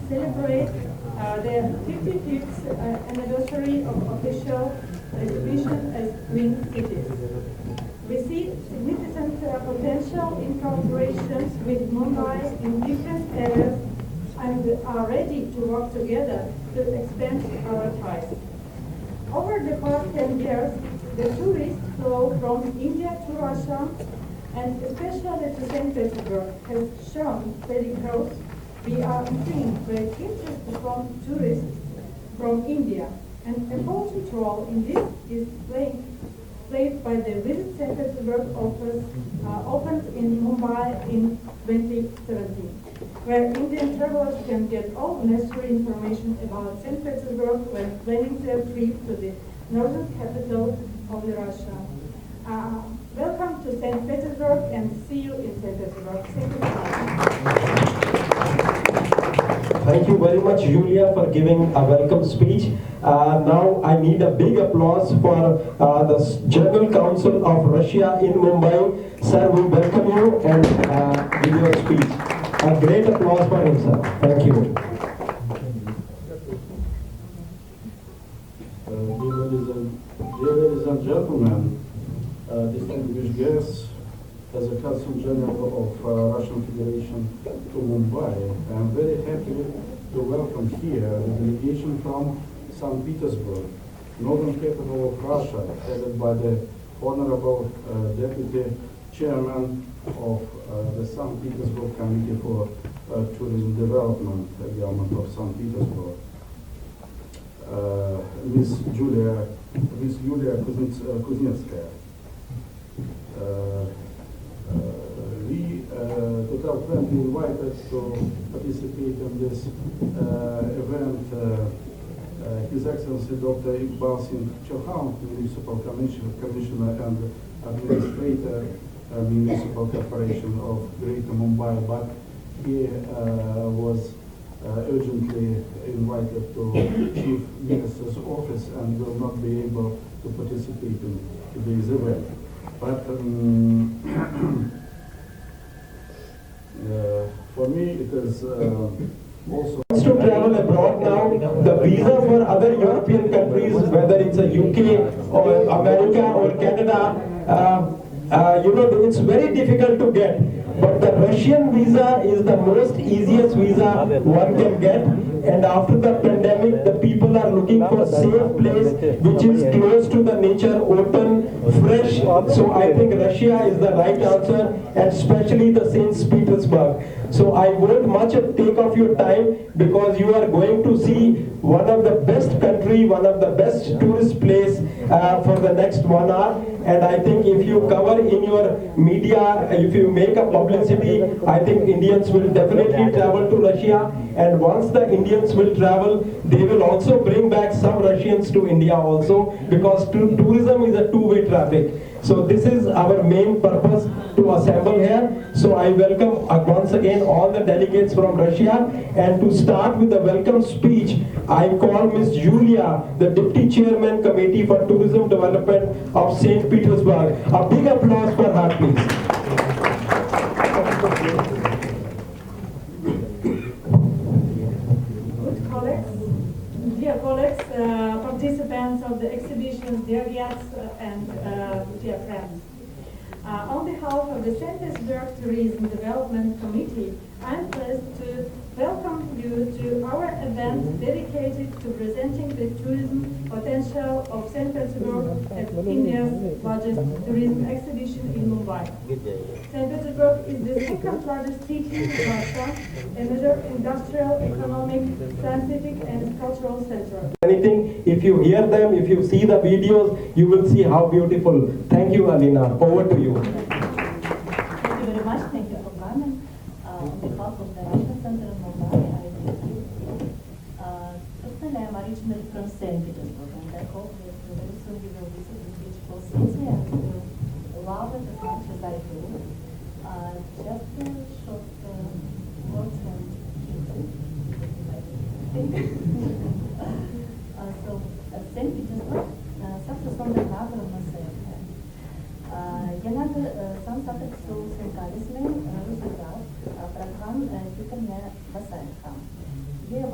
celebrate the 55th anniversary of official exhibition as Twin Cities. We see significant potential in collaborations with Mumbai in different areas and are ready to work together to expand our ties. Over the past 10 years, the tourist flow from India to Russia and especially to St. Petersburg has shown steady growth. We are seeing great interest from tourists from India, and a important role in this is played by the Visit St. Petersburg office opened in Mumbai in 2017, where Indian travelers can get all necessary information about St. Petersburg when planning their trip to the northern capital of Russia. Welcome to St. Petersburg and see you in St. Petersburg. Thank you very much. Thank you very much, Julia, for giving a welcome speech. Now I need a big applause for the General Council of Russia in Mumbai. Sir, we welcome you and give your speech. A great applause for him, sir. Thank you. Dear ladies and gentlemen, distinguished guests, as a Consul General of Russian Federation to Mumbai, I am very happy to welcome here the delegation from St. Petersburg, northern capital of Russia, headed by the Honorable Deputy Chairman of the St. Petersburg Committee for Tourism Development, Government of St. Petersburg, Miss Yulia Kuznetskaya. We totally invited to participate in this event His Excellency Dr. Iqbal Singh Chauhan, Municipal Commissioner and Administrator, Municipal Corporation of Greater Mumbai, but he was urgently invited to Chief Minister's office and will not be able to participate in today's event. But for me, it is also To travel abroad now, the visa for other European countries, whether it's a UK or America or Canada, it's very difficult to get. But the Russian visa is the most easiest visa one can get. And after the pandemic, the people are looking for a safe place which is close to the nature, open, fresh. So I think Russia is the right answer, and especially the St. Petersburg. So I won't much take of your time because you are going to see one of the best country, one of the best tourist place for the next 1 hour. And I think if you cover in your media, if you make a publicity, I think Indians will definitely travel to Russia. And once the Indians will travel, they will also bring back some Russians to India also, because tourism is a two-way traffic. So this is our main purpose to assemble here. So I welcome once again all the delegates from Russia. And to start with the welcome speech, I call Ms. Julia, the Deputy Chairman Committee for Tourism Development of St. Petersburg. A big applause for her, please. Dear colleagues, participants of the exhibitions, dear guests and dear friends. On behalf of the St. Petersburg Tourism Development Committee, I am pleased to welcome you to our event dedicated to presenting the tourism potential of St. Petersburg at India's largest tourism exhibition in Mumbai. St. Petersburg is the second largest city in Russia, a major industrial, economic, scientific and cultural center. Anything, if you hear them, if you see the videos, you will see how beautiful. Thank you, Alina. Over to you. Thank you very much. Thank you for coming. On behalf of the Russian Center in Mumbai, I thank you. Personally, I'm originally from St. Petersburg, and I hope that very soon you will visit this beautiful city and will love it as much as I do. Just a short words and so, St. Petersburg, success on the cover of myself. Genelde samsattık soğuk kalismin rüzgar program fikirne basaykam. Ye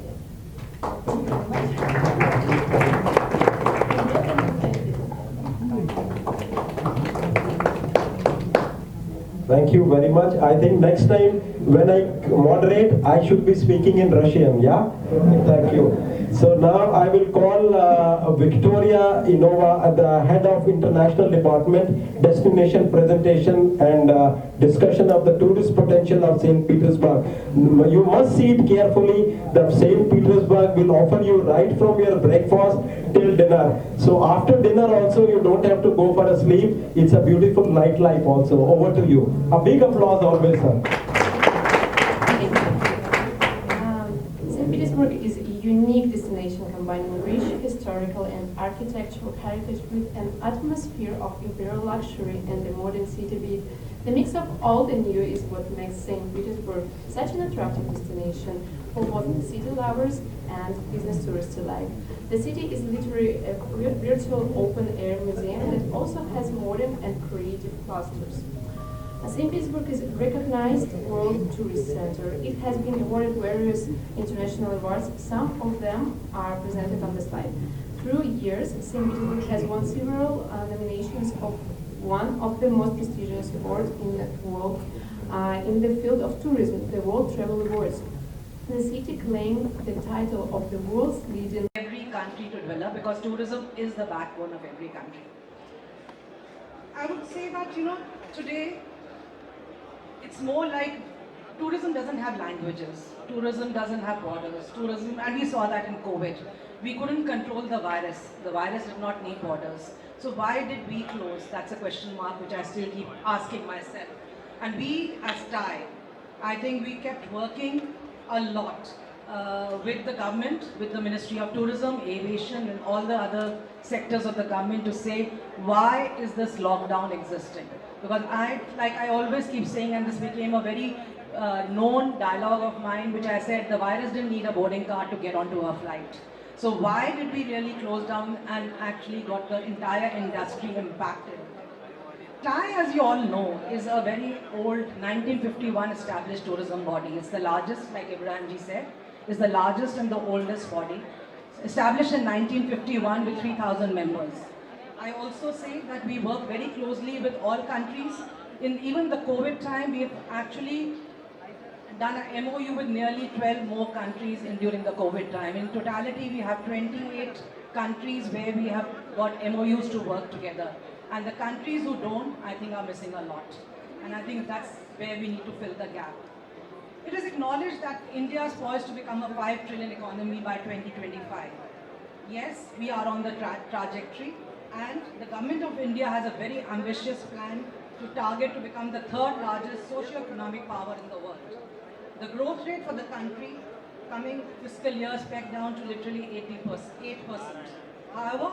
audience. Thank you very much. Thank you very much. I think next time when I moderate, I should be speaking in Russian, yeah? Thank you. So now I will call Victoria Inova, the head of International Department, Destination Presentation and Discussion of the Tourist Potential of St. Petersburg. You must see it carefully that St. Petersburg will offer you right from your breakfast till dinner. So after dinner also you don't have to go for a sleep. It's a beautiful nightlife also. Over to you. A big applause always, sir. St. Petersburg is a unique destination combining rich historical and architectural heritage with an atmosphere of imperial luxury and a modern city beat. The mix of old and new is what makes St. Petersburg such an attractive destination for both city lovers and business tourists alike. The city is literally a virtual open-air museum that also has modern and creative clusters. St. Petersburg is a recognized World Tourist Center. It has been awarded various international awards. Some of them are presented on the slide. Through years, St. Petersburg has won several nominations of one of the most prestigious awards in the world in the field of tourism, the World Travel Awards. The city claimed the title of the world's leading every country to develop, because tourism is the backbone of every country. I would say that, today it's more like tourism doesn't have languages, tourism doesn't have borders, tourism, and we saw that in COVID. We couldn't control the virus did not need borders. So why did we close? That's a question mark which I still keep asking myself. And we as TAI, I think we kept working a lot with the government, with the Ministry of Tourism, Aviation and all the other sectors of the government to say, why is this lockdown existing? Because I always keep saying, and this became a very known dialogue of mine, which I said, the virus didn't need a boarding card to get onto a flight. So why did we really close down and actually got the entire industry impacted? TAI, as you all know, is a very old 1951 established tourism body. It's the largest, like Ibrahimji said, is the largest and the oldest body. Established in 1951 with 3,000 members. I also say that we work very closely with all countries. In even the COVID time, we have actually done an MOU with nearly 12 more countries during the COVID time. In totality, we have 28 countries where we have got MOUs to work together. And the countries who don't, I think, are missing a lot. And I think that's where we need to fill the gap. It is acknowledged that India is poised to become a 5 trillion economy by 2025. Yes, we are on the trajectory. And the government of India has a very ambitious plan to target to become the third largest socio-economic power in the world. The growth rate for the country coming fiscal year is pegged down to literally 8%. However,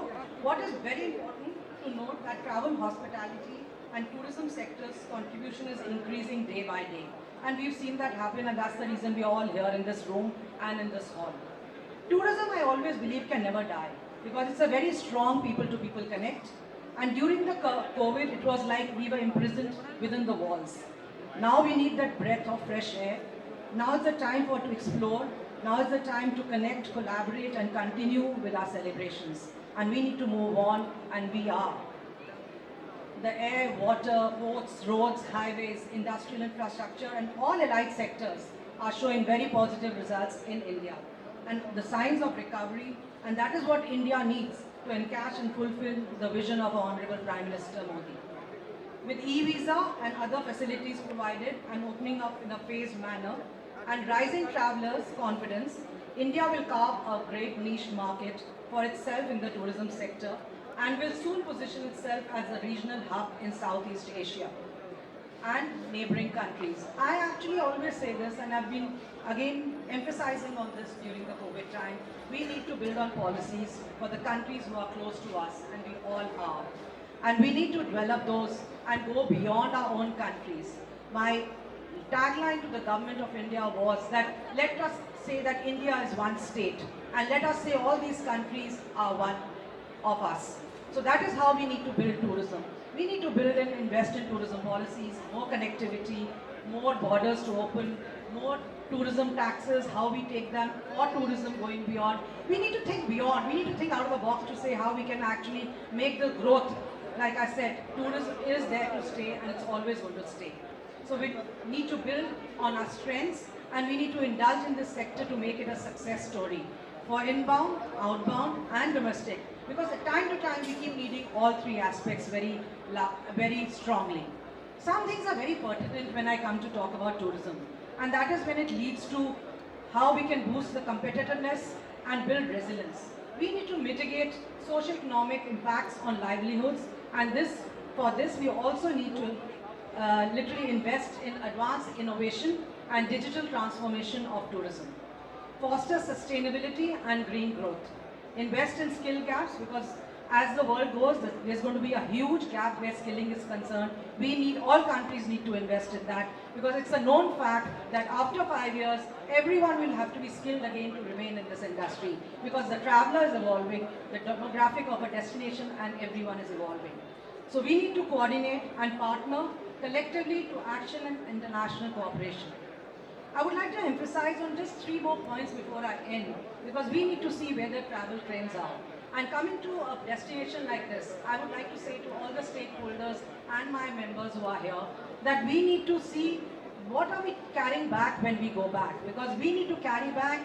what is very important to note that travel, hospitality and tourism sector's contribution is increasing day by day. And we've seen that happen, and that's the reason we are all here in this room and in this hall. Tourism, I always believe, can never die, because it's a very strong people-to-people connect. And during the COVID, it was like we were imprisoned within the walls. Now we need that breath of fresh air. Now is the time to explore. Now is the time to connect, collaborate, and continue with our celebrations. And we need to move on, and we are. The air, water, ports, roads, highways, industrial infrastructure, and all allied sectors are showing very positive results in India. And the signs of recovery, and that is what India needs to encash and fulfill the vision of our Honorable Prime Minister Modi. With e-visa and other facilities provided and opening up in a phased manner, and rising travelers' confidence, India will carve a great niche market for itself in the tourism sector and will soon position itself as a regional hub in Southeast Asia and neighboring countries. I actually always say this, and I've been again emphasizing on this during the COVID time. We need to build on policies for the countries who are close to us, and we all are. And we need to develop those and go beyond our own countries. My tagline to the government of India was that let us say that India is one state, and let us say all these countries are one of us. So that is how we need to build tourism. We need to build and invest in tourism policies, more connectivity, more borders to open, more tourism taxes, how we take them for tourism going beyond. We need to think beyond. We need to think out of the box to say how we can actually make the growth. Like I said, tourism is there to stay and it's always going to stay. So we need to build on our strengths and we need to indulge in this sector to make it a success story for inbound, outbound and domestic. Because time to time we keep needing all three aspects very strongly. Some things are very pertinent when I come to talk about tourism, and that is when it leads to how we can boost the competitiveness and build resilience. We need to mitigate socio-economic impacts on livelihoods, and for this we also need to literally invest in advanced innovation and digital transformation of tourism. Foster sustainability and green growth. Invest in skill gaps because as the world goes, there's going to be a huge gap where skilling is concerned. All countries need to invest in that because it's a known fact that after 5 years, everyone will have to be skilled again to remain in this industry because the traveler is evolving, the demographic of a destination and everyone is evolving. So we need to coordinate and partner collectively to action and international cooperation. I would like to emphasize on just 3 more points before I end because we need to see where the travel trends are. And coming to a destination like this, I would like to say to all the stakeholders and my members who are here that we need to see what are we carrying back when we go back because we need to carry back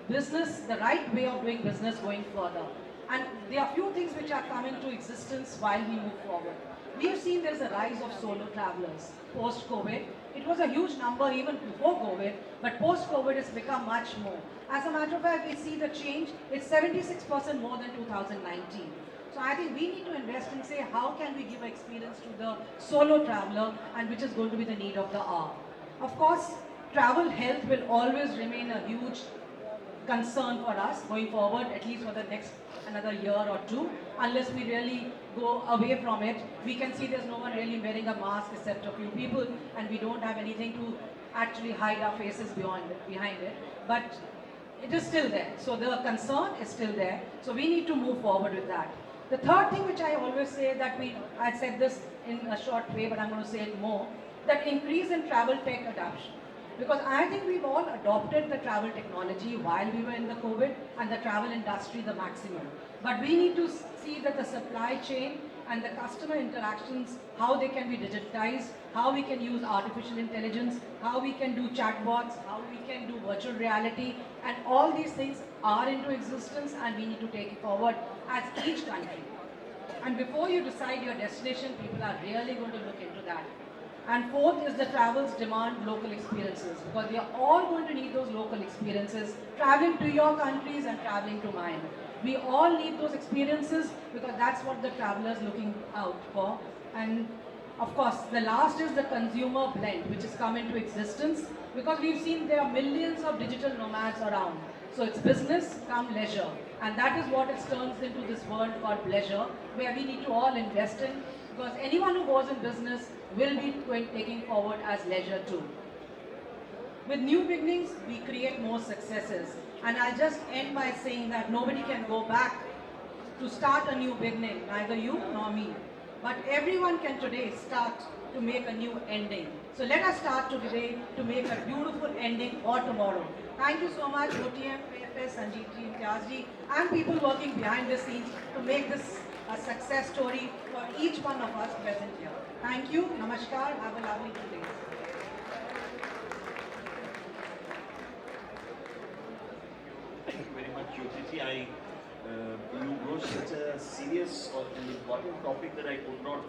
business, the right way of doing business going further. And there are few things which are coming to existence while we move forward. We have seen there's a rise of solo travelers post-COVID. It was a huge number even before COVID, but post-COVID it's become much more. As a matter of fact, we see the change. It's 76% more than 2019. So I think we need to invest and say how can we give experience to the solo traveler and which is going to be the need of the hour. Of course, travel health will always remain a huge concern for us going forward, at least for the next another year or two, unless we really go away from it. We can see there's no one really wearing a mask except a few people, and we don't have anything to actually hide our faces behind it. But it is still there. So the concern is still there. So we need to move forward with that. The third thing which I always say that I said this in a short way, but I'm going to say it more, that increase in travel tech adoption. Because I think we've all adopted the travel technology while we were in the COVID and the travel industry the maximum. But we need to see that the supply chain and the customer interactions, how they can be digitized, how we can use artificial intelligence, how we can do chatbots, how we can do virtual reality, and all these things are into existence and we need to take it forward as each country. And before you decide your destination, people are really going to look into that. And fourth is the travels demand local experiences because we are all going to need those local experiences, traveling to your countries and traveling to mine. We all need those experiences because that's what the traveler is looking out for. And of course, the last is the consumer blend, which has come into existence because we've seen there are millions of digital nomads around. So it's business come leisure. And that is what it turns into this world called pleasure, where we need to all invest in because anyone who goes in business will be taking forward as leisure too. With new beginnings, we create more successes. And I'll just end by saying that nobody can go back to start a new beginning, neither you nor me. But everyone can today start to make a new ending. So let us start today to make a beautiful ending for tomorrow. Thank you so much, OTM, PFS, Sanjeevji, Imtiazji, and people working behind the scenes to make this a success story for each one of us present here. Thank you. Namaskar. Have a lovely day. Thank you very much, Jyotiji. You broached such a serious or an important topic that I could not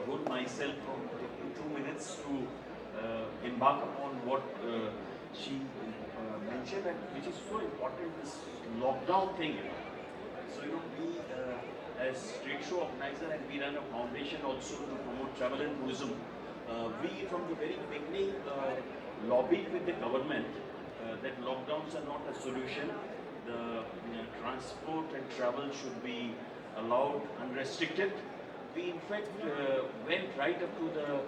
hold myself from taking 2 minutes to embark upon what she mentioned, and which is so important, this lockdown thing. So, we as trade show organizer and we run a foundation also to promote travel and tourism. We from the very beginning lobbied with the government that lockdowns are not a solution. The transport and travel should be allowed unrestricted. We in fact went right up to the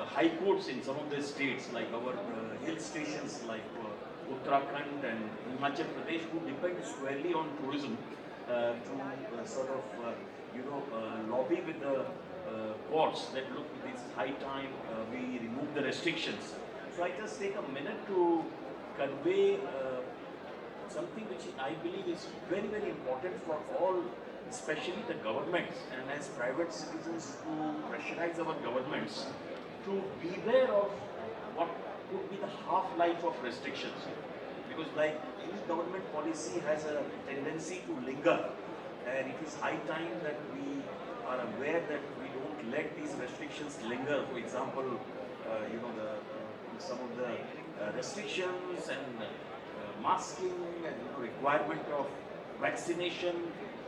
high courts in some of the states, like our hill stations like Uttarakhand and Himachal Pradesh, who depend squarely on tourism to sort of lobby with the courts that look, it's high time we remove the restrictions. So I just take a minute to convey something which I believe is very, very important for all, especially the governments and as private citizens, to pressurize our governments to beware of what could be the half-life of restrictions. Because like any government policy has a tendency to linger, and it is high time that we are aware that we don't let these restrictions linger. For example, some of the restrictions and masking and requirement of vaccination.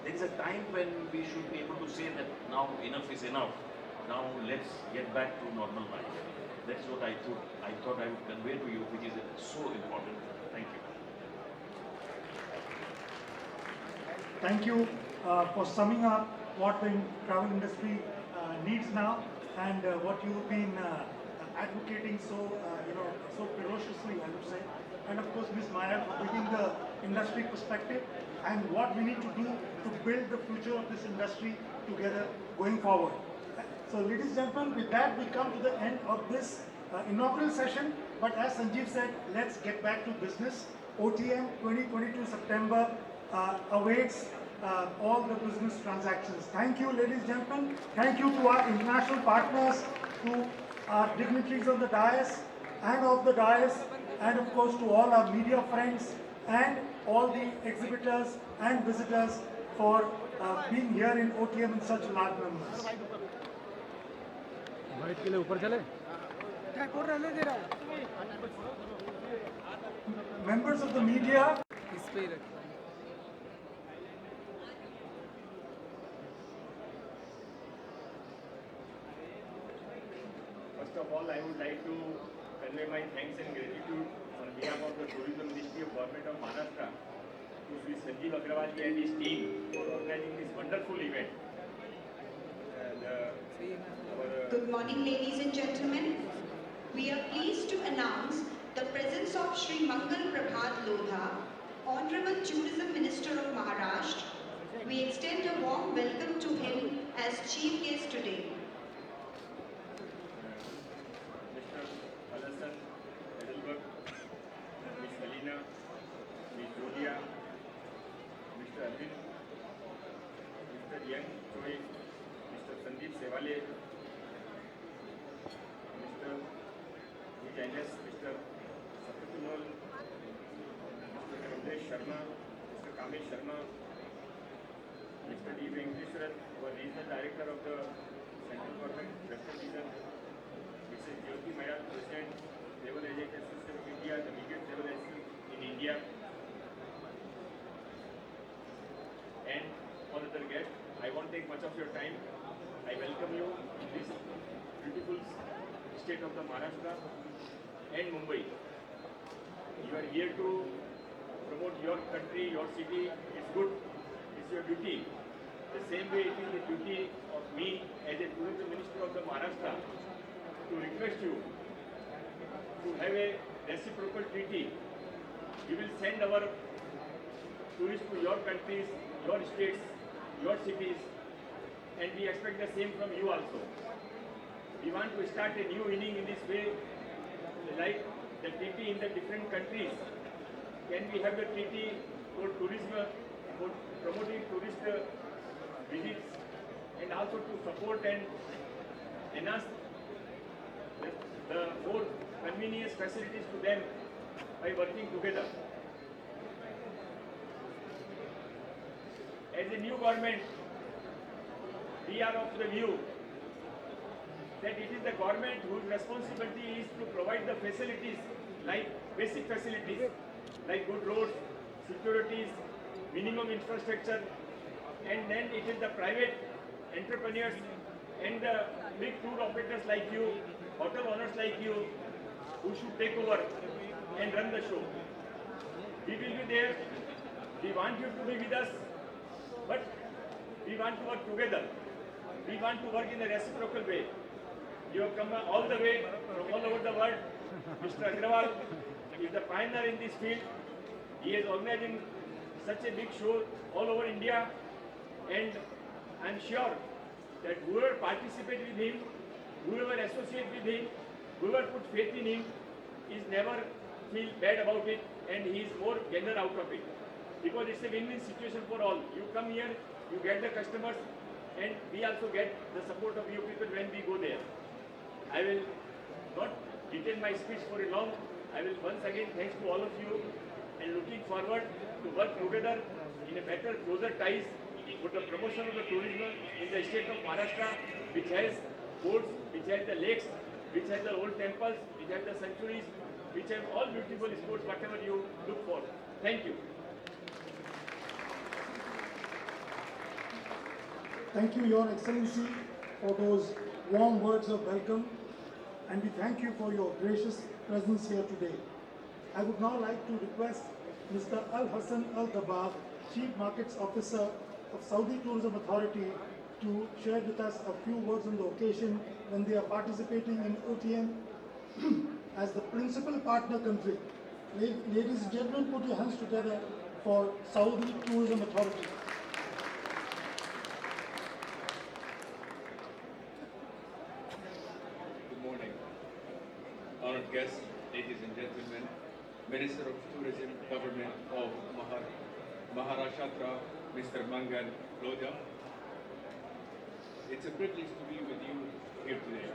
There is a time when we should be able to say that now enough is enough. Now let's get back to normal life. That's what I thought I would convey to you, which is so important. Thank you. Thank you for summing up what the travel industry needs now and what you've been advocating so ferociously, I would say. And of course, Ms. Maya for giving the industry perspective and what we need to do to build the future of this industry together going forward. So ladies and gentlemen, with that we come to the end of this inaugural session. But as Sanjeev said, let's get back to business. OTM 2022 September awaits all the business transactions. Thank you, ladies and gentlemen. Thank you to our international partners, to our dignitaries on the dais and off the dais, and of course to all our media friends and all the exhibitors and visitors for being here in OTM in such large numbers. Members of the media, first of all, I would like to convey my thanks and gratitude on behalf of the Tourism Ministry of Government of Maharashtra to Sri Sanjeev Agrawal and his team for organizing this wonderful event. Good morning, ladies and gentlemen. We are pleased to announce the presence of Shri Mangal Prabhat Lodha, Honorable Tourism Minister of Maharashtra. We extend a warm welcome to him as Chief Guest today. Mr. Alasan Edelberg, Ms. Helena, Ms. Julia, Mr. Arvind, Mr. Yang Choi, Mr. Sandeep Sevale, Mr. Vijaynes, Mr. Sapatumal, Mr. Kamlesh Sharma, Mr. Kamesh Sharma, Mr. D. Venkateswaran, our Regional Director of the Central Government Western Region, Mrs. Jyoti Mayal, President, Naval Agency Association of India, the biggest naval agency in India, and all other guests. I won't take much of your time. I welcome you in this beautiful state of the Maharashtra and Mumbai. You are here to promote your country, your city. It's good. It's your duty. The same way it is the duty of me as a Tourism Minister of the Maharashtra to request you to have a reciprocal treaty. We will send our tourists to your countries, your states, your cities, and we expect the same from you also. We want to start a new inning in this way, like the treaty in the different countries. Can we have the treaty for tourism, for promoting tourist visits, and also to support and enhance the more convenience facilities to them by working together. As a new government, we are of the view that it is the government whose responsibility is to provide the facilities, like basic facilities, like good roads, securities, minimum infrastructure, and then it is the private entrepreneurs and the big tour operators like you, hotel owners like you, who should take over and run the show. We will be there. We want you to be with us, but we want to work together. We want to work in a reciprocal way. You have come all the way from all over the world. Mr. Agrawal is the pioneer in this field. He is organizing such a big show all over India, and I am sure that whoever participates with him, whoever associates with him, whoever put faith in him, is never feel bad about it, and he is more gainer out of it. Because it's a win-win situation for all. You come here, you get the customers, and we also get the support of you people when we go there. I will not detail my speech for a long. I will once again thanks to all of you, and looking forward to work together in a better, closer ties for the promotion of the tourism in the state of Maharashtra, which has ports, which has the lakes, which has the old temples, which has the sanctuaries, which have all beautiful sports, whatever you look for. Thank you. Thank you, Your Excellency, for those warm words of welcome, and we thank you for your gracious presence here today. I would now like to request Mr. Al Hassan Al Dabab, Chief Markets Officer of Saudi Tourism Authority, to share with us a few words on the occasion when they are participating in OTM as the principal partner country. Ladies and gentlemen, put your hands together for Saudi Tourism Authority. Good morning. Honored guests, ladies and gentlemen, Minister of Tourism, Government of Maharashtra, Mr. Mangal Lodha. It's a privilege to be with you here today.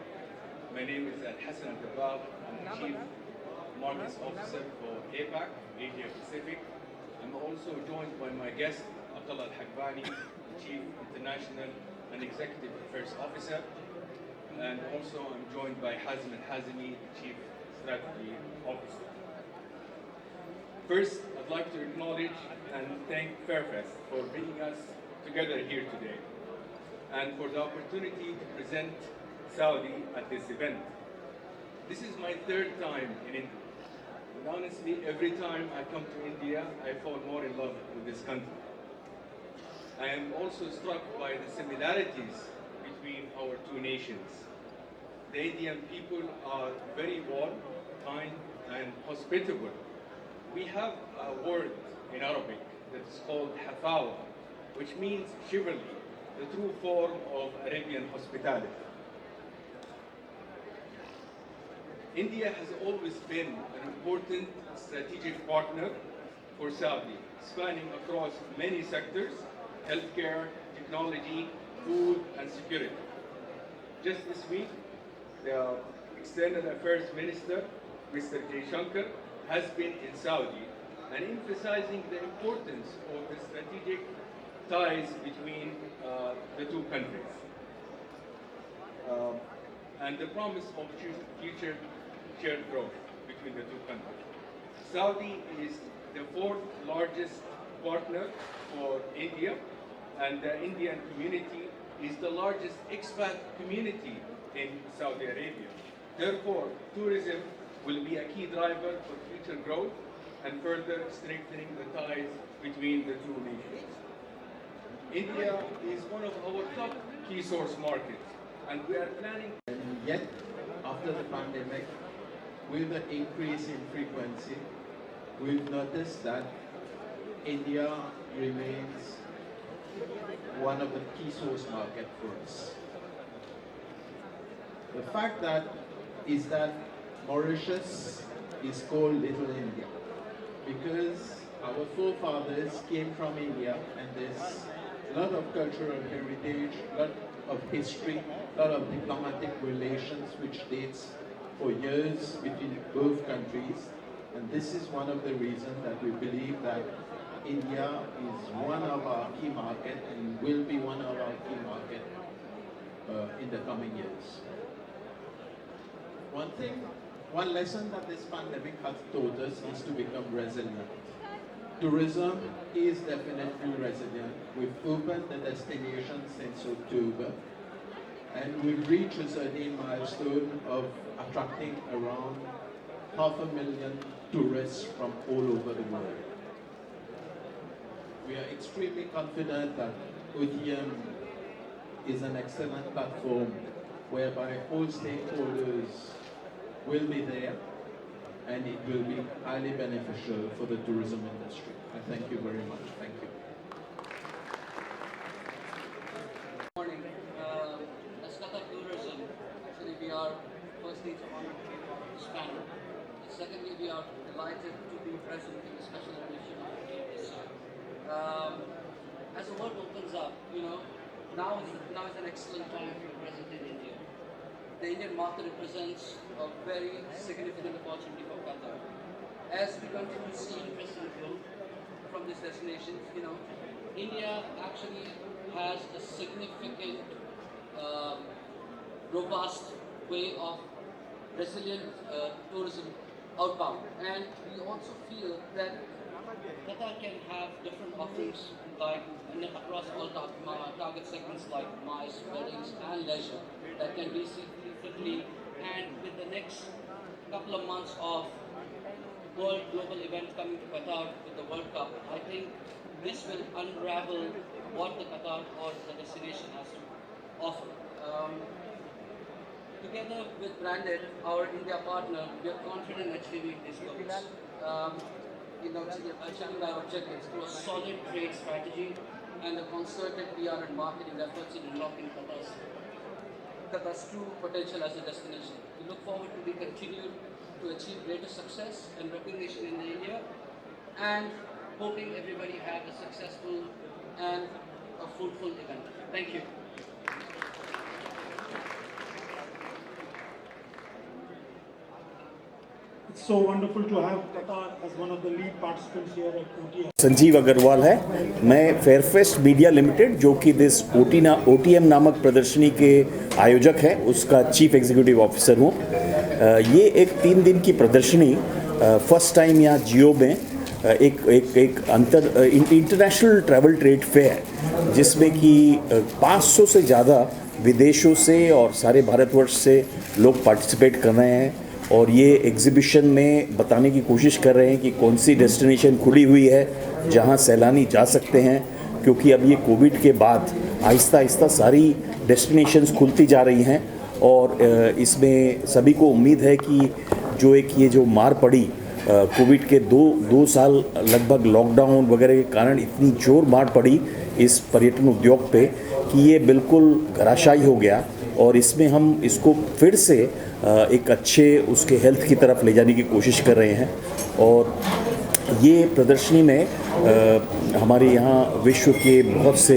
My name is Al Hassan Dabab. I'm the Chief Markets Officer for APAC, Asia Pacific. I'm also joined by my guest, Abdullah Al-Hakbani, the Chief International and Executive Affairs Officer. And also I'm joined by Hazim Al-Hazimi, Chief Strategy Officer. First, I'd like to acknowledge and thank Fairfest for bringing us together here today and for the opportunity to present Saudi at this event. This is my third time in India. And honestly, every time I come to India, I fall more in love with this country. I am also struck by the similarities between our two nations. The Indian people are very warm, kind, and hospitable. We have a word in Arabic that is called hafawa, which means chivalry, the true form of Arabian hospitality. India has always been an important strategic partner for Saudi, spanning across many sectors: healthcare, technology, food, and security. Just this week, the External Affairs Minister, Mr. Jaishankar, has been in Saudi and emphasizing the importance of the strategic ties between the two countries and the promise of future shared growth between the two countries. Saudi is the fourth largest partner for India, and the Indian community is the largest expat community in Saudi Arabia. Therefore, tourism will be a key driver for future growth and further strengthening the ties between the two nations. India is one of our top key source markets, and we are planning. And yet, after the pandemic, with the increase in frequency, we've noticed that India remains one of the key source markets for us. The fact is that Mauritius is called Little India because our forefathers came from India, and there's a lot of cultural heritage, a lot of history, a lot of diplomatic relations which dates for years between both countries. And this is one of the reasons that we believe that India is one of our key markets and will be one of our key markets in the coming years. One lesson that this pandemic has taught us is to become resilient. Tourism is definitely resilient. We've opened the destination since October, and we've reached a certain milestone of attracting around 500,000 tourists from all over the world. We are extremely confident that OTM is an excellent platform whereby all stakeholders will be there, and it will be highly beneficial for the tourism industry. I thank you very much. Thank you. Good morning. Let's talk about tourism. Actually, we are firstly honored to be part of this panel. The second delighted to be present in the special edition of this year. As the world opens up, now is an excellent time to be present in India. The Indian market represents a very significant opportunity for Qatar. As we continue to see interest and growth from this destination, India actually has a significant, robust way of resilient tourism outbound. And we also feel that Qatar can have different offerings across all target segments like MICE, weddings and leisure that can be seen quickly. And with the next couple of months of global events coming to Qatar with the World Cup, I think this will unravel what the Qatar or the destination has to offer. Together with Branded, our India partner, we are confident in achieving these goals. Achieving our objectives through a solid trade strategy and a concerted PR and marketing efforts in unlocking Qatar's true potential as a destination. We look forward to be continued to achieve greater success and recognition in India, and hoping everybody have a successful and a fruitful event. Thank you. It's so wonderful to have Qatar as one of the lead participants here at OTM. Sanjeev Agarwal है। मैं फेयरफेस्ट media limited जो कि this OTM नामक प्रदर्शनी के आयोजक है उसका चीफ एग्जीक्यूटिव ऑफिसर हूँ। ये एक 3 दिन की प्रदर्शनी फर्स्ट टाइम यहाँ जियो में एक इंटरनेशनल ट्रैवल ट्रेड फेयर जिसमें कि 500 से ज़्यादा विदेशों से और सारे भारतवर्ष से लोग पार्टिसिपेट कर रहे हैं और ये एग्जीबिशन में बताने की कोशिश कर रहे हैं कि कौन सी डेस्टिनेशन खुली हुई है जहां सैलानी जा सकते हैं, क्योंकि अब ये कोविड के बाद आहिस्ता आहिस्ता सारी डेस्टिनेशंस खुलती जा रही हैं और इसमें सभी को उम्मीद है कि जो मार पड़ी कोविड के दो साल लगभग लॉकडाउन वगैरह के कारण इतनी जोर मार पड़ी इस पर्यटन उद्योग पे कि ये बिल्कुल घराशायी हो गया और इसमें हम इसको फिर से एक अच्छे उसके हेल्थ की तरफ ले जाने की कोशिश कर रहे हैं। और ये प्रदर्शनी में हमारे यहाँ विश्व के बहुत से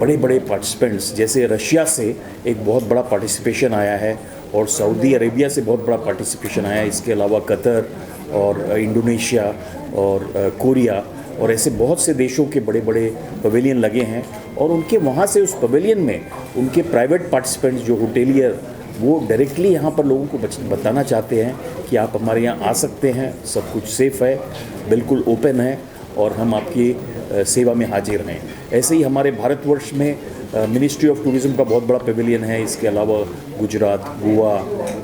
बड़े बड़े पार्टिसिपेंट्स, जैसे रशिया से एक बहुत बड़ा पार्टिसिपेशन आया है और सऊदी अरेबिया से बहुत बड़ा पार्टिसिपेशन आया है। इसके अलावा कतर और इंडोनेशिया और कोरिया और ऐसे बहुत से देशों के बड़े बड़े पवेलियन लगे हैं और उनके वहाँ से उस पवेलियन में उनके प्राइवेट पार्टिसिपेंट्स जो होटेलियर वो डायरेक्टली यहाँ पर लोगों को बताना चाहते हैं कि आप हमारे यहाँ आ सकते हैं, सब कुछ सेफ़ है, बिल्कुल ओपन है और हम आपकी सेवा में हाजिर हैं। ऐसे ही हमारे भारतवर्ष में मिनिस्ट्री ऑफ टूरिज़्म का बहुत बड़ा पवेलियन है। इसके अलावा गुजरात, गोवा,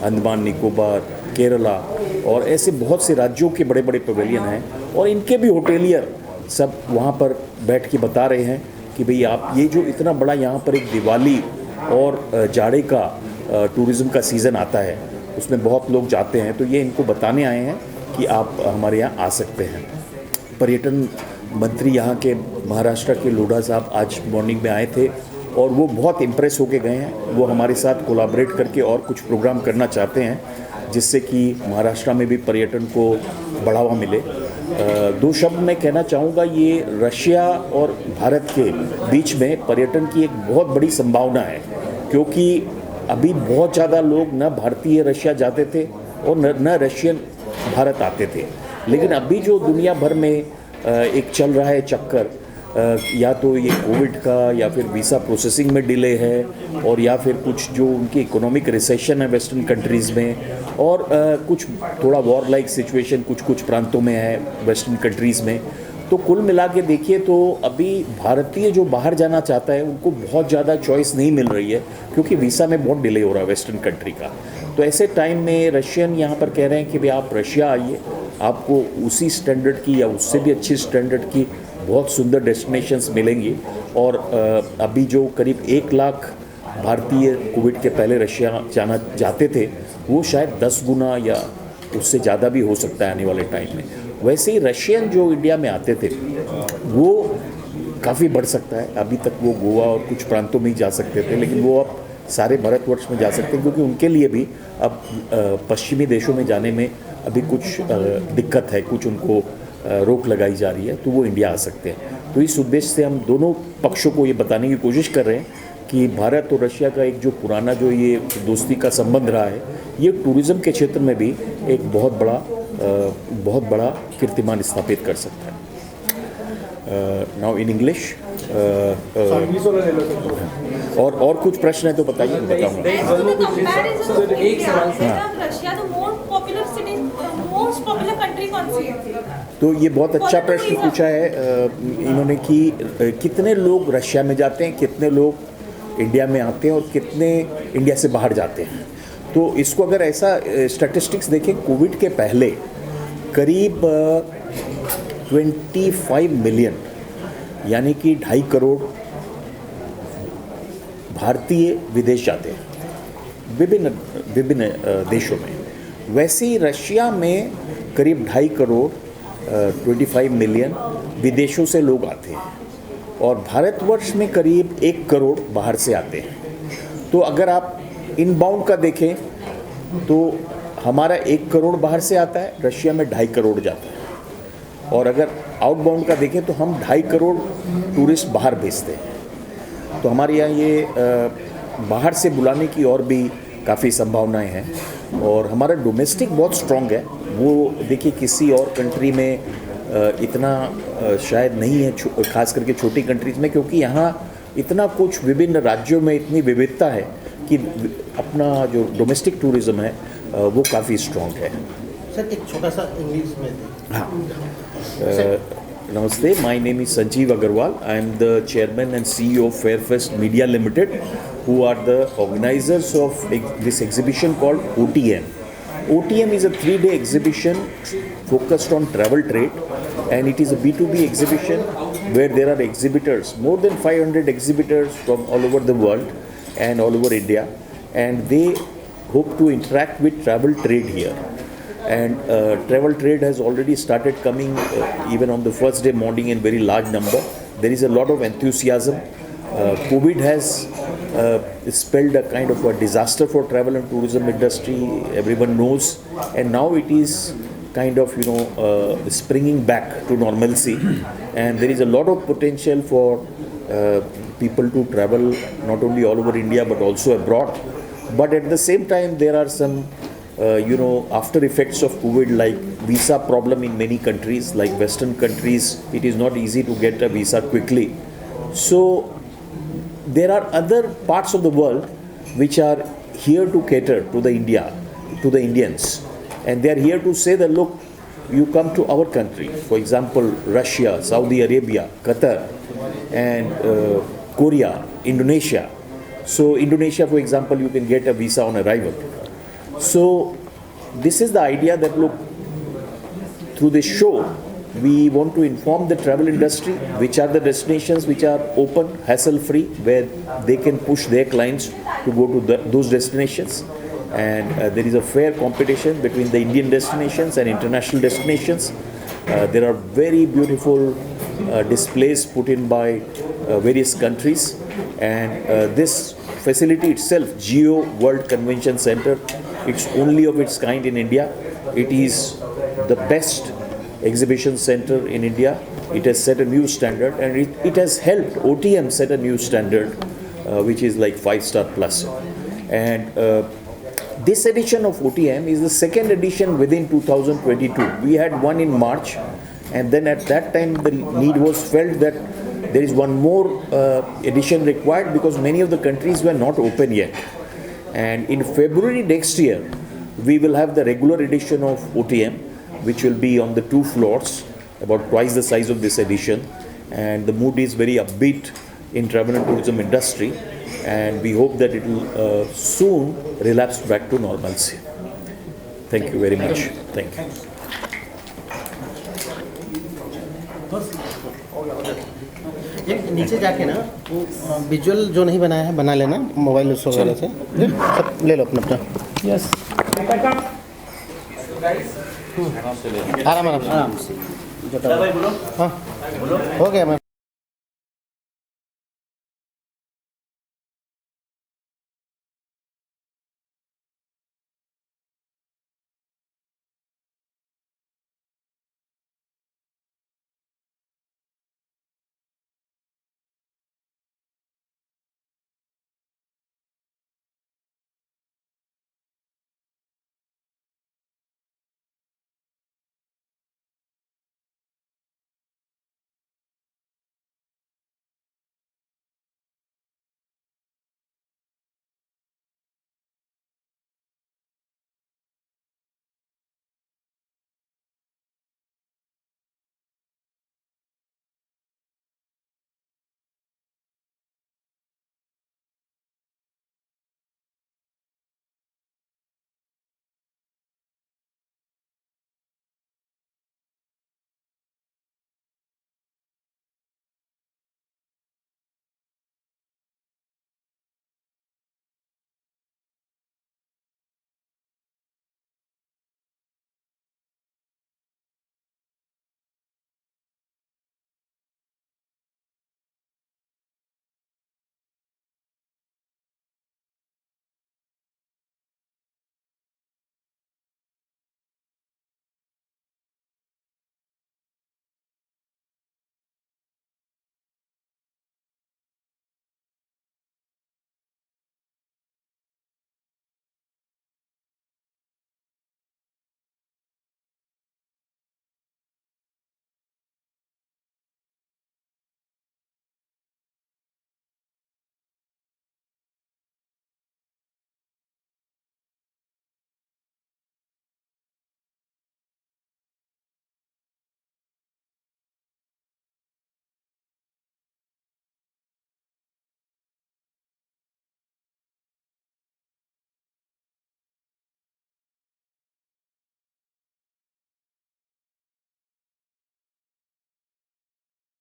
अंडमान निकोबार, केरला और ऐसे बहुत से राज्यों के बड़े बड़े पवेलियन हैं और इनके भी होटेलियर सब वहाँ पर बैठ के बता रहे हैं कि भाई आप ये जो इतना बड़ा यहाँ पर एक दिवाली और जाड़े का टूरिज़्म का सीज़न आता है उसमें बहुत लोग जाते हैं, तो ये इनको बताने आए हैं कि आप हमारे यहाँ आ सकते हैं। पर्यटन मंत्री यहाँ के महाराष्ट्र के लोढ़ा साहब आज मॉर्निंग में आए थे और वो बहुत इम्प्रेस होके गए हैं। वो हमारे साथ कोलैबोरेट करके और कुछ प्रोग्राम करना चाहते हैं जिससे कि महाराष्ट्र में भी पर्यटन को बढ़ावा मिले। 2 शब्द मैं कहना चाहूँगा, ये रशिया और भारत के बीच में पर्यटन की एक बहुत बड़ी संभावना है, क्योंकि अभी बहुत ज़्यादा लोग न भारतीय रशिया जाते थे और न रशियन भारत आते थे। लेकिन अभी जो दुनिया भर में एक चल रहा है चक्कर, या तो ये कोविड का या फिर वीज़ा प्रोसेसिंग में डिले है और या फिर कुछ जो उनकी इकोनॉमिक रिसेशन है वेस्टर्न कंट्रीज़ में और कुछ थोड़ा वॉर लाइक सिचुएशन कुछ प्रांतों में है वेस्टर्न कंट्रीज़ में। तो कुल मिला के देखिए तो अभी भारतीय जो बाहर जाना चाहता है उनको बहुत ज़्यादा चॉइस नहीं मिल रही है, क्योंकि वीज़ा में बहुत डिले हो रहा है वेस्टर्न कंट्री का। तो ऐसे टाइम में रशियन यहाँ पर कह रहे हैं कि भाई आप रशिया आइए, आपको उसी स्टैंडर्ड की या उससे भी अच्छी स्टैंडर्ड की बहुत सुंदर डेस्टिनेशंस मिलेंगी। और अभी जो करीब 1 लाख भारतीय कोविड के पहले रशिया जाते थे वो शायद 10 गुना या उससे ज़्यादा भी हो सकता है आने वाले टाइम में। वैसे ही रशियन जो इंडिया में आते थे वो काफ़ी बढ़ सकता है। अभी तक वो गोवा और कुछ प्रांतों में ही जा सकते थे, लेकिन वो अब सारे भारतवर्ष में जा सकते हैं, क्योंकि उनके लिए भी अब पश्चिमी देशों में जाने में अभी कुछ दिक्कत है, कुछ उनको रोक लगाई जा रही है, तो वो इंडिया आ सकते हैं। तो इस उद्देश्य से हम दोनों पक्षों को ये बताने की कोशिश कर रहे हैं कि भारत और रशिया का एक जो पुराना जो ये दोस्ती का संबंध रहा है, ये टूरिज़्म के क्षेत्र में भी एक बहुत बड़ा कीर्तिमान स्थापित कर सकता है। नाउ इन इंग्लिश और कुछ प्रश्न है तो बताइए, बताऊँगा। तो ये बहुत अच्छा प्रश्न पूछा है इन्होंने कि कितने लोग रशिया में जाते हैं, कितने लोग इंडिया में आते हैं और कितने इंडिया से बाहर जाते हैं। तो इसको अगर ऐसा स्टैटिस्टिक्स देखें, कोविड के पहले करीब 25 मिलियन यानी कि 2.5 करोड़ भारतीय विदेश जाते हैं विभिन्न देशों में। वैसे ही रशिया में करीब 2.5 करोड़ 25 मिलियन विदेशों से लोग आते हैं और भारतवर्ष में करीब 1 करोड़ बाहर से आते हैं। तो अगर आप इनबाउंड का देखें तो हमारा 1 करोड़ बाहर से आता है, रशिया में 2.5 करोड़ जाता है। और अगर आउटबाउंड का देखें तो हम 2.5 करोड़ टूरिस्ट बाहर भेजते हैं। तो हमारे यहाँ ये बाहर से बुलाने की और भी काफ़ी संभावनाएं हैं और हमारा डोमेस्टिक बहुत स्ट्रॉन्ग है। वो देखिए किसी और कंट्री में इतना शायद नहीं है, खास करके छोटी कंट्रीज़ में, क्योंकि यहाँ इतना कुछ विभिन्न राज्यों में इतनी विविधता है कि अपना जो डोमेस्टिक टूरिज़्म है वो काफ़ी स्ट्रॉन्ग है। सर एक छोटा सा इंग्लिश में। हाँ, नमस्ते, my name is Sanjeev Agarwal. I am the chairman and CEO of Fairfest Media Limited, who are the organizers of this exhibition called OTM. OTM is a 3-day exhibition focused on travel trade, and it is a B2B exhibition where there are exhibitors, more than 500 exhibitors from all over the world and all over India, and they hope to interact with travel trade here. And travel trade has already started coming even on the first day morning in very large number. There is a lot of enthusiasm. COVID has spelled a kind of a disaster for travel and tourism industry, everyone knows, and now it is kind of springing back to normalcy, and there is a lot of potential for people to travel not only all over India but also abroad. But at the same time there are some after effects of COVID, like visa problem in many countries, like Western countries, it is not easy to get a visa quickly. So there are other parts of the world which are here to cater to the Indians, and they are here to say that look, you come to our country, for example Russia, Saudi Arabia, Qatar, and Korea, Indonesia. So Indonesia, for example, you can get a visa on arrival. So this is the idea that look, through this show we want to inform the travel industry which are the destinations which are open, hassle free, where they can push their clients to go to those destinations, and there is a fair competition between the Indian destinations and international destinations. There are very beautiful displays put in by various countries, and this facility itself, Geo World Convention Center, it's only of its kind in India. It is the best exhibition center in India. It has set a new standard, and it has helped OTM set a new standard, which is like 5-star plus. And this edition of OTM is the second edition within 2022. We had one in March, and then at that time the need was felt that there is one more edition required because many of the countries were not open yet. And in February next year, we will have the regular edition of OTM, which will be on the 2 floors, about twice the size of this edition. And the mood is very upbeat in travel and tourism industry, and we hope that it will soon relapse back to normalcy. Thank you very much. Thank you. ये नीचे जाके ना वो visual जो नहीं बनाया है बना लेना मोबाइल वगैरह से, सब ले लो अपना अपना। यस, आराम से, हाँ हो गया मैम।